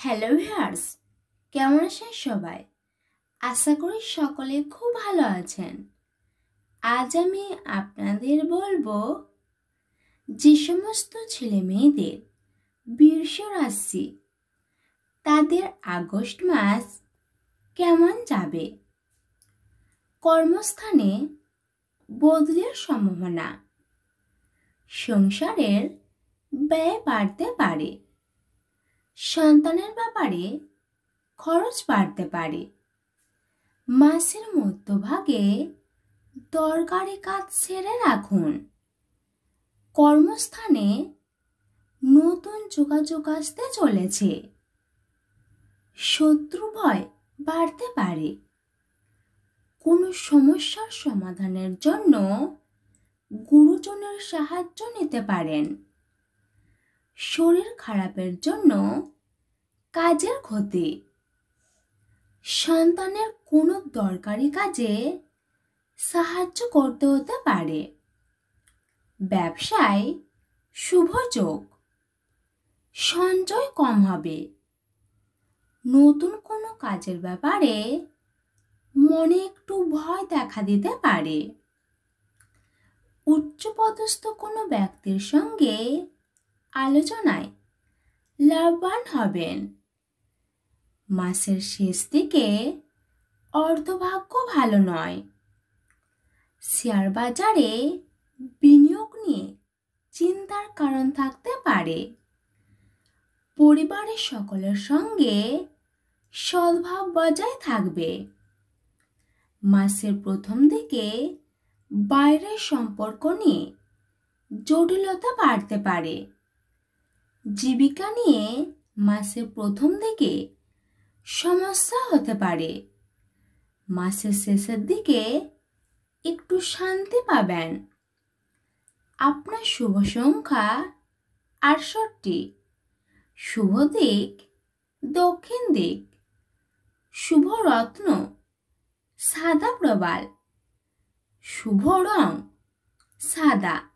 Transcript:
Hello viewers, কেমন আছেন সবাই? আশা করি সকলে খুব ভালো আছেন। আজ আমি আপনাদের বলবো যে সমস্ত ছেলে মেয়েদের বৃষ রাশি তাদের আগস্ট মাস কেমন যাবে। কর্মস্থানে বদলের সম্ভাবনা, সংসারের ব্যয় বাড়তে পারে, সন্তানের ব্যাপারে খরচ বাড়তে পারে। মাসের মধ্যভাগে দরকারি কাজ সেরে রাখুন। কর্মস্থানে নতুন যোগাযোগ আসতে চলেছে। শত্রু ভয় বাড়তে পারে। কোনো সমস্যার সমাধানের জন্য গুরুজনের সাহায্য নিতে পারেন। শরীর খারাপের জন্য কাজের ক্ষতি। সন্তানের কোনো দরকারি কাজে সাহায্য করতে হতে পারে। ব্যবসায় শুভ যোগ, সঞ্চয় কম হবে। নতুন কোনো কাজের ব্যাপারে মনে একটু ভয় দেখা দিতে পারে। উচ্চপদস্থ কোনো ব্যক্তির সঙ্গে আলোচনায় লাভবান হবেন। মাসের শেষ দিকে অর্থভাগ্য ভালো নয়। শেয়ার বাজারে বিনিয়োগ নিয়ে চিন্তার কারণ থাকতে পারে। পরিবারের সকলের সঙ্গে সদ্ভাব বজায় থাকবে। মাসের প্রথম দিকে বাইরের সম্পর্ক নিয়ে জটিলতা বাড়তে পারে। জীবিকা নিয়ে মাসের প্রথম দিকে সমস্যা হতে পারে। মাসের শেষের দিকে একটু শান্তি পাবেন। আপনার শুভ সংখ্যা 68, শুভ দিক দক্ষিণ দিক, শুভ রত্ন সাদা প্রবাল, শুভ রং সাদা।